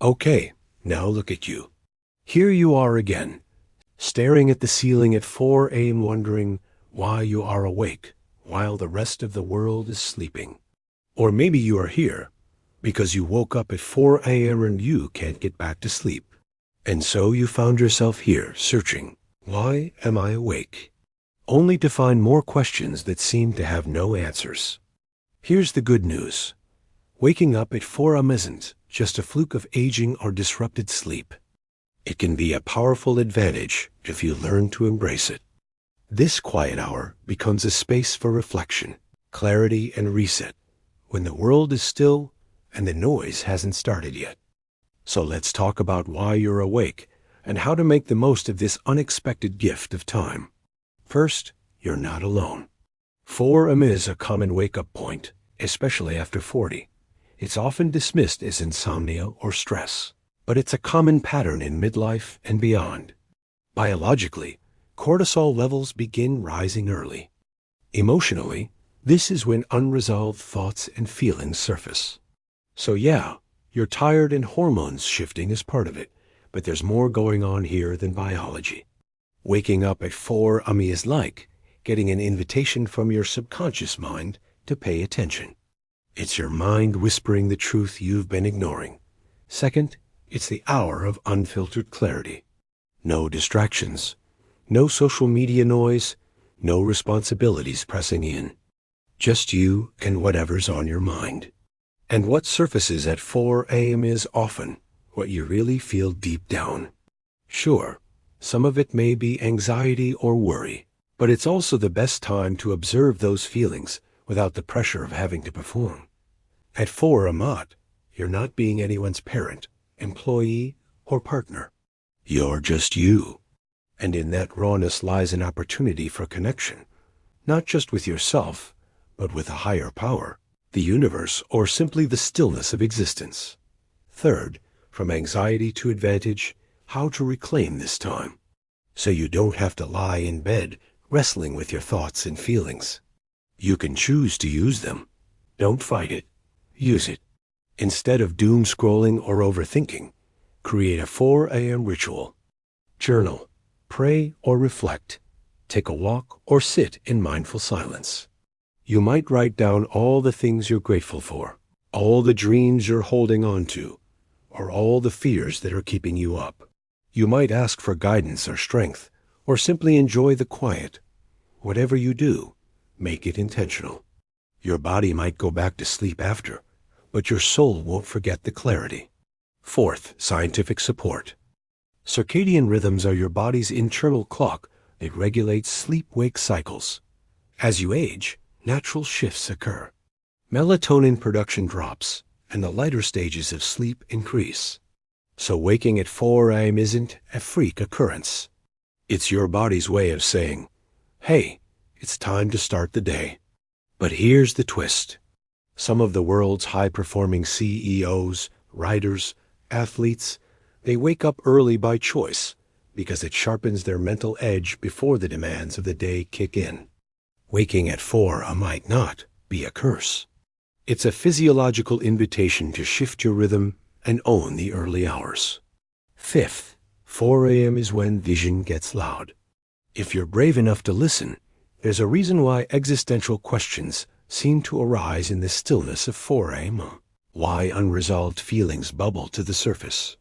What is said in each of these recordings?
Okay, now look at you. Here you are again, staring at the ceiling at 4 a.m. wondering why you are awake while the rest of the world is sleeping. Or maybe you are here because you woke up at 4 a.m. and you can't get back to sleep. And so you found yourself here searching, why am I awake? Only to find more questions that seem to have no answers. Here's the good news. Waking up at 4 a.m. isn't just a fluke of aging or disrupted sleep. It can be a powerful advantage if you learn to embrace it. This quiet hour becomes a space for reflection, clarity, and reset when the world is still and the noise hasn't started yet. So let's talk about why you're awake and how to make the most of this unexpected gift of time. First, you're not alone. 4 a.m. is a common wake-up point, especially after 40. It's often dismissed as insomnia or stress, but it's a common pattern in midlife and beyond. Biologically, cortisol levels begin rising early. Emotionally, this is when unresolved thoughts and feelings surface. So yeah, you're tired and hormones shifting is part of it, but there's more going on here than biology. Waking up at 4 a.m. is like getting an invitation from your subconscious mind to pay attention. It's your mind whispering the truth you've been ignoring. Second, it's the hour of unfiltered clarity. No distractions, no social media noise, no responsibilities pressing in. Just you and whatever's on your mind. And what surfaces at 4 a.m. is often what you really feel deep down. Sure, some of it may be anxiety or worry, but it's also the best time to observe those feelings without the pressure of having to perform. At 4 a.m., you're not being anyone's parent, employee, or partner. You're just you. And in that rawness lies an opportunity for connection, not just with yourself, but with a higher power, the universe, or simply the stillness of existence. Third, from anxiety to advantage, how to reclaim this time, so you don't have to lie in bed wrestling with your thoughts and feelings. You can choose to use them. Don't fight it. Use it. Instead of doom scrolling or overthinking, create a 4 a.m. ritual. Journal, pray, or reflect. Take a walk or sit in mindful silence. You might write down all the things you're grateful for, all the dreams you're holding on to, or all the fears that are keeping you up. You might ask for guidance or strength, or simply enjoy the quiet. Whatever you do, make it intentional. Your body might go back to sleep after, but your soul won't forget the clarity. Fourth, scientific support. Circadian rhythms are your body's internal clock that regulates sleep-wake cycles. As you age, natural shifts occur. Melatonin production drops, and the lighter stages of sleep increase. So waking at 4 a.m. isn't a freak occurrence. It's your body's way of saying, hey, it's time to start the day. But here's the twist. Some of the world's high-performing CEOs, writers, athletes, they wake up early by choice because it sharpens their mental edge before the demands of the day kick in. Waking at 4 might not be a curse. It's a physiological invitation to shift your rhythm and own the early hours. Fifth, 4 a.m. is when vision gets loud. If you're brave enough to listen, there's a reason why existential questions seem to arise in the stillness of 4 a.m. Why unresolved feelings bubble to the surface.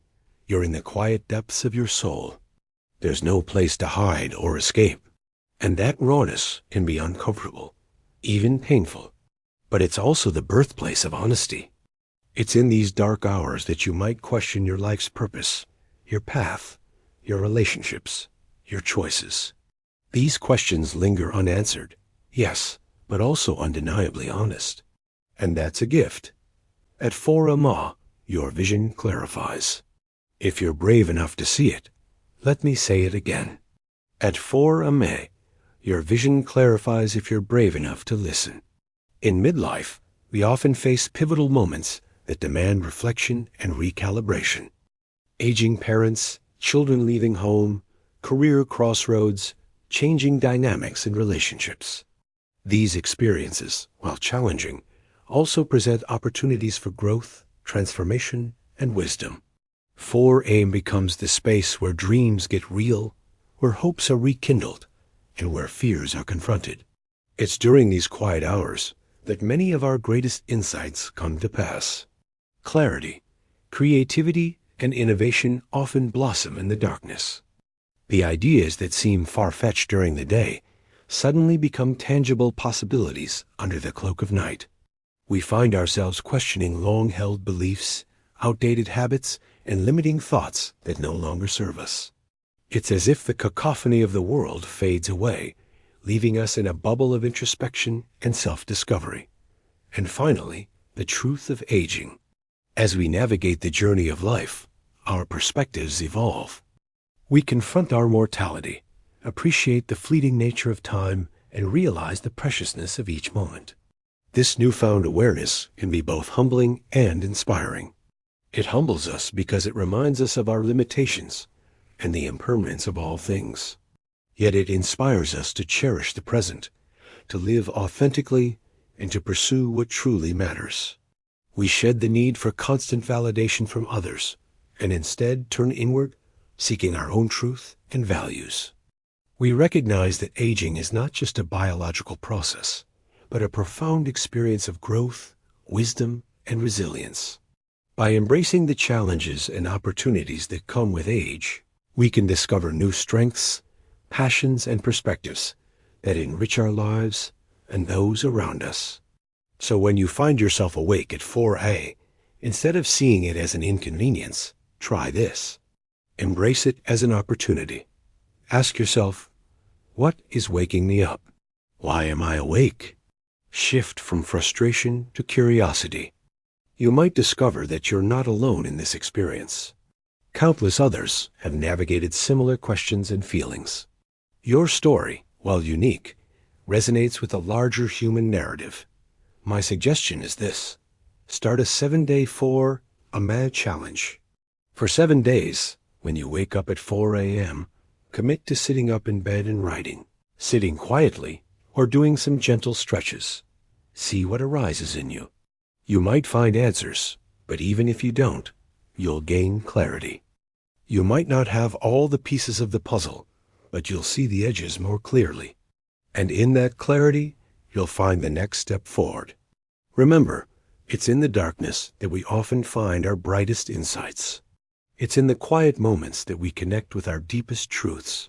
You're in the quiet depths of your soul. There's no place to hide or escape. And that rawness can be uncomfortable, even painful. But it's also the birthplace of honesty. It's in these dark hours that you might question your life's purpose, your path, your relationships, your choices. These questions linger unanswered, yes, but also undeniably honest. And that's a gift. At 4 a.m., your vision clarifies. If you're brave enough to see it, let me say it again. At 4 a.m., your vision clarifies if you're brave enough to listen. In midlife, we often face pivotal moments that demand reflection and recalibration. Aging parents, children leaving home, career crossroads, changing dynamics in relationships. These experiences, while challenging, also present opportunities for growth, transformation, and wisdom. 4AM becomes the space where dreams get real, where hopes are rekindled, and where fears are confronted. It's during these quiet hours that many of our greatest insights come to pass. Clarity, creativity, and innovation often blossom in the darkness. The ideas that seem far-fetched during the day suddenly become tangible possibilities under the cloak of night. We find ourselves questioning long-held beliefs, outdated habits, and limiting thoughts that no longer serve us. It's as if the cacophony of the world fades away, leaving us in a bubble of introspection and self-discovery. And finally, the truth of aging. As we navigate the journey of life, our perspectives evolve. We confront our mortality, appreciate the fleeting nature of time, and realize the preciousness of each moment. This newfound awareness can be both humbling and inspiring. It humbles us because it reminds us of our limitations and the impermanence of all things. Yet it inspires us to cherish the present, to live authentically, and to pursue what truly matters. We shed the need for constant validation from others, and instead turn inward, seeking our own truth and values. We recognize that aging is not just a biological process, but a profound experience of growth, wisdom, and resilience. By embracing the challenges and opportunities that come with age, we can discover new strengths, passions, and perspectives that enrich our lives and those around us. So when you find yourself awake at 4 instead of seeing it as an inconvenience, try this. Embrace it as an opportunity. Ask yourself, what is waking me up? Why am I awake? Shift from frustration to curiosity. You might discover that you're not alone in this experience. Countless others have navigated similar questions and feelings. Your story, while unique, resonates with a larger human narrative. My suggestion is this: start a 7-day 4AM challenge. For 7 days, when you wake up at 4 a.m., commit to sitting up in bed and writing, sitting quietly, or doing some gentle stretches. See what arises in you. You might find answers, but even if you don't, you'll gain clarity. You might not have all the pieces of the puzzle, but you'll see the edges more clearly. And in that clarity, you'll find the next step forward. Remember, it's in the darkness that we often find our brightest insights. It's in the quiet moments that we connect with our deepest truths.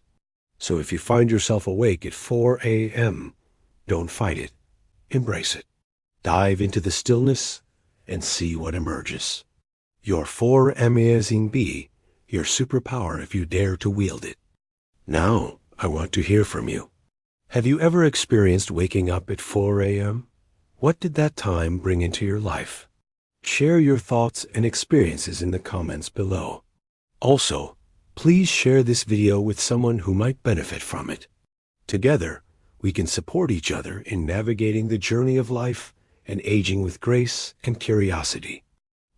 So if you find yourself awake at 4 a.m., don't fight it. Embrace it. Dive into the stillness and see what emerges. Your 4AM be your superpower if you dare to wield it. Now, I want to hear from you. Have you ever experienced waking up at 4 a.m.? What did that time bring into your life? Share your thoughts and experiences in the comments below. Also, please share this video with someone who might benefit from it. Together, we can support each other in navigating the journey of life and aging with grace and curiosity.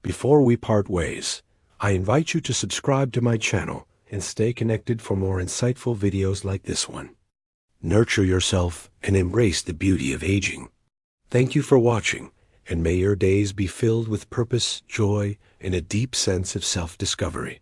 Before we part ways, I invite you to subscribe to my channel and stay connected for more insightful videos like this one. Nurture yourself and embrace the beauty of aging. Thank you for watching, and may your days be filled with purpose, joy, and a deep sense of self-discovery.